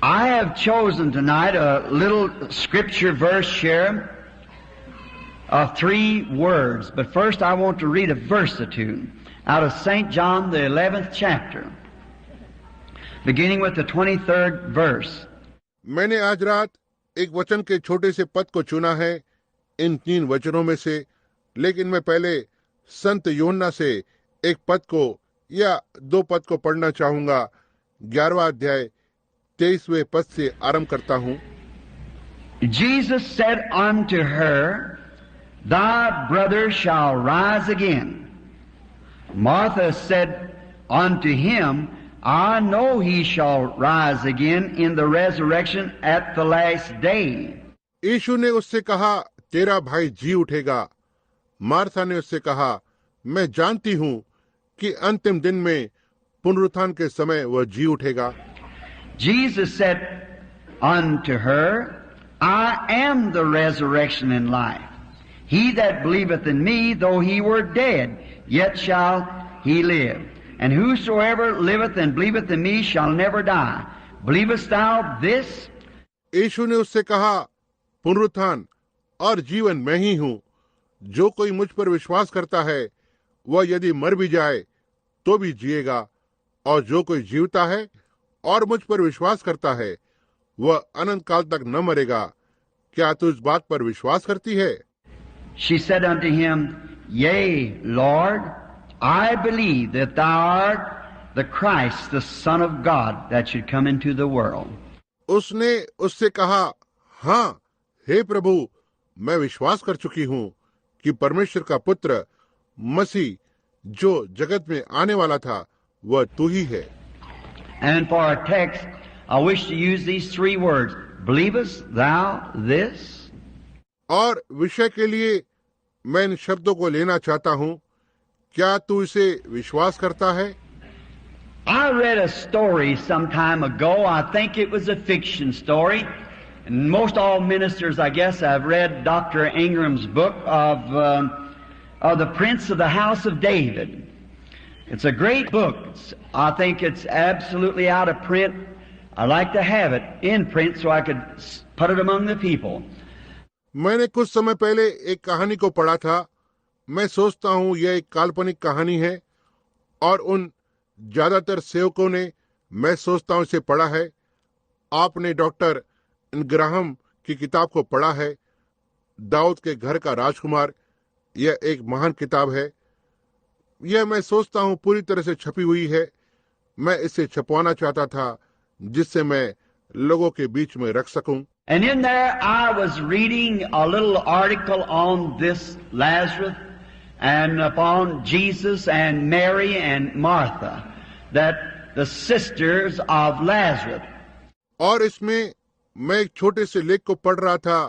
I have chosen tonight a little scripture verse here of 3 words. But first I want to read a verse or two out of St. John, the 11th chapter, beginning with the 23rd verse. मैंने आज रात एक वचन के छोटे से पद को चुना है इन 3 वचनों में से, लेकिन मैं पहले संत यूहन्ना से एक पद को या 2 पद को पढ़ना चाहूंगा। 11वां अध्याय 23वें पद से आरंभ करता हूं। Jesus said unto her, Thy brother shall rise again. Martha said unto him, I know he shall rise again in the resurrection at the last day. यीशु ने उससे कहा, तेरा भाई जी उठेगा। मार्था ने उससे कहा, मैं जानती हूं कि अंतिम दिन में पुनरुत्थान के समय वह जी उठेगा। Jesus said unto her, I am the resurrection and life. He that believeth in me, though he were dead, yet shall he live. And whosoever liveth and believeth in me shall never die. Believest thou this? यीशु ने उससे कहा, पुनरुत्थान और जीवन मैं ही हूं। जो कोई मुझ पर विश्वास करता है वह यदि मर भी जाए तो भी जिएगा, और जो कोई जीवता है और मुझ पर विश्वास करता है वह अनंत काल तक न मरेगा। क्या तू इस बात पर विश्वास करती है? She said unto him, Yea, Lord, I believe that thou art the Christ, the Son of God, that should come into the world. उसने उससे कहा, हाँ हे प्रभु, मैं विश्वास कर चुकी हूँ कि परमेश्वर का पुत्र मसीह जो जगत में आने वाला था वह तू ही है। And for our text, I wish to use these 3 words. Believest thou this? और विषय के लिए मैं इन शब्दों को लेना चाहता हूँ। क्या तू इसे विश्वास करता है? I read a story some time ago. I think it was a fiction story. And most all ministers, I guess, have read Dr. Ingram's book of the Prince of the House of David. It's a great book. I think it's absolutely out of print. I'd like to have it in print so I could put it among the people. मैंने कुछ समय पहले एक कहानी को पढ़ा था। मैं सोचता हूँ यह एक काल्पनिक कहानी है और उन ज्यादातर सेवकों ने, मैं सोचता हूँ, इसे पढ़ा है। आपने डॉक्टर ग्राहम की किताब को पढ़ा है, दाऊद के घर का राजकुमार। यह एक महान किताब है। यह मैं सोचता हूँ पूरी तरह से छपी हुई है। मैं इसे छपवाना चाहता था जिससे मैं लोगों के बीच में रख सकूं। And in there I was reading a little article on this Lazarus and upon Jesus and Mary and Martha, that the sisters of Lazarus. और इसमें मैं एक छोटे से लेख को पढ़ रहा था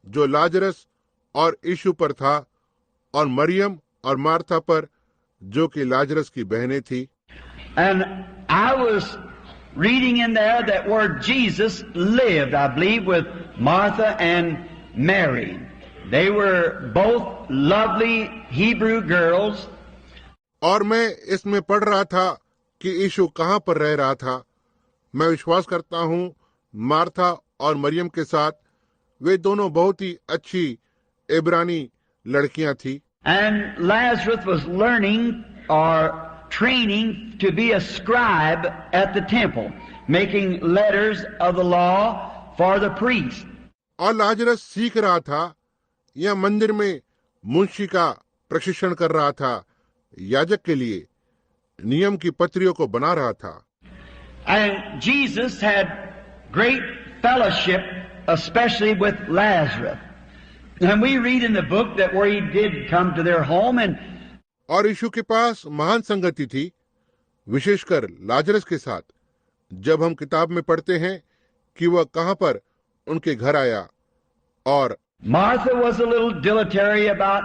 जो लाजरस और यीशु पर था, और मरियम और मार्था पर जो कि लाजरस की बहनें थी। And I was reading in there that where Jesus lived, I believe, with Martha and Mary. They were both lovely Hebrew girls. और मैं इसमें पढ़ रहा था कि यीशु कहाँ पर रह रहा था। मैं विश्वास करता हूँ मार्था और मरियम के साथ वे दोनों बहुत ही अच्छी इब्रानी लड़कियां थी। And Lazarus was learning or training to be a scribe at the temple, making letters of the law for the priest. और लाजरस सीख रहा था या मंदिर में मुंशी का प्रशिक्षण कर रहा था, याजक के लिए नियम की पत्रियों को बना रहा था। And Jesus had great fellowship, especially with Lazarus. And we read in the book that where he did come to their home, and और यीशु के पास महान संगति थी, विशेषकर लाजरस के साथ। जब हम किताब में पढ़ते हैं कि वह कहां पर उनके घर आया। और Martha was a little dilatory about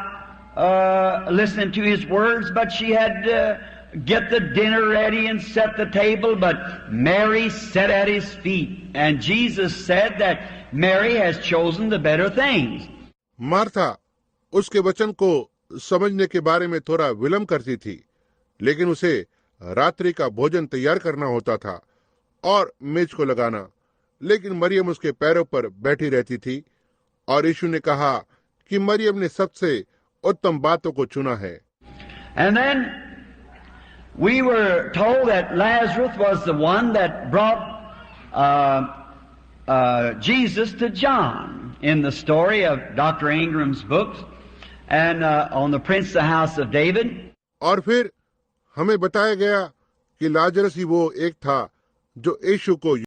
listening to his words, but she had to get the dinner ready and set the table. But Mary sat at his feet, and Jesus said that Mary has chosen the better things. Martha उसके वचन को समझने के बारे में थोड़ा विलंब करती थी, लेकिन उसे रात्रि का भोजन तैयार करना होता था और मेज को लगाना। लेकिन मरियम उसके पैरों पर बैठी रहती थी और यीशु ने कहा कि मरियम ने सबसे उत्तम बातों को चुना है। And then we were told that Lazarus was the one that brought Jesus to John in the story of Dr. Ingram's books and on the Prince of the House of David. और फिर हमें बताया गया कि Lazarus ही वो एक था जो यीशु को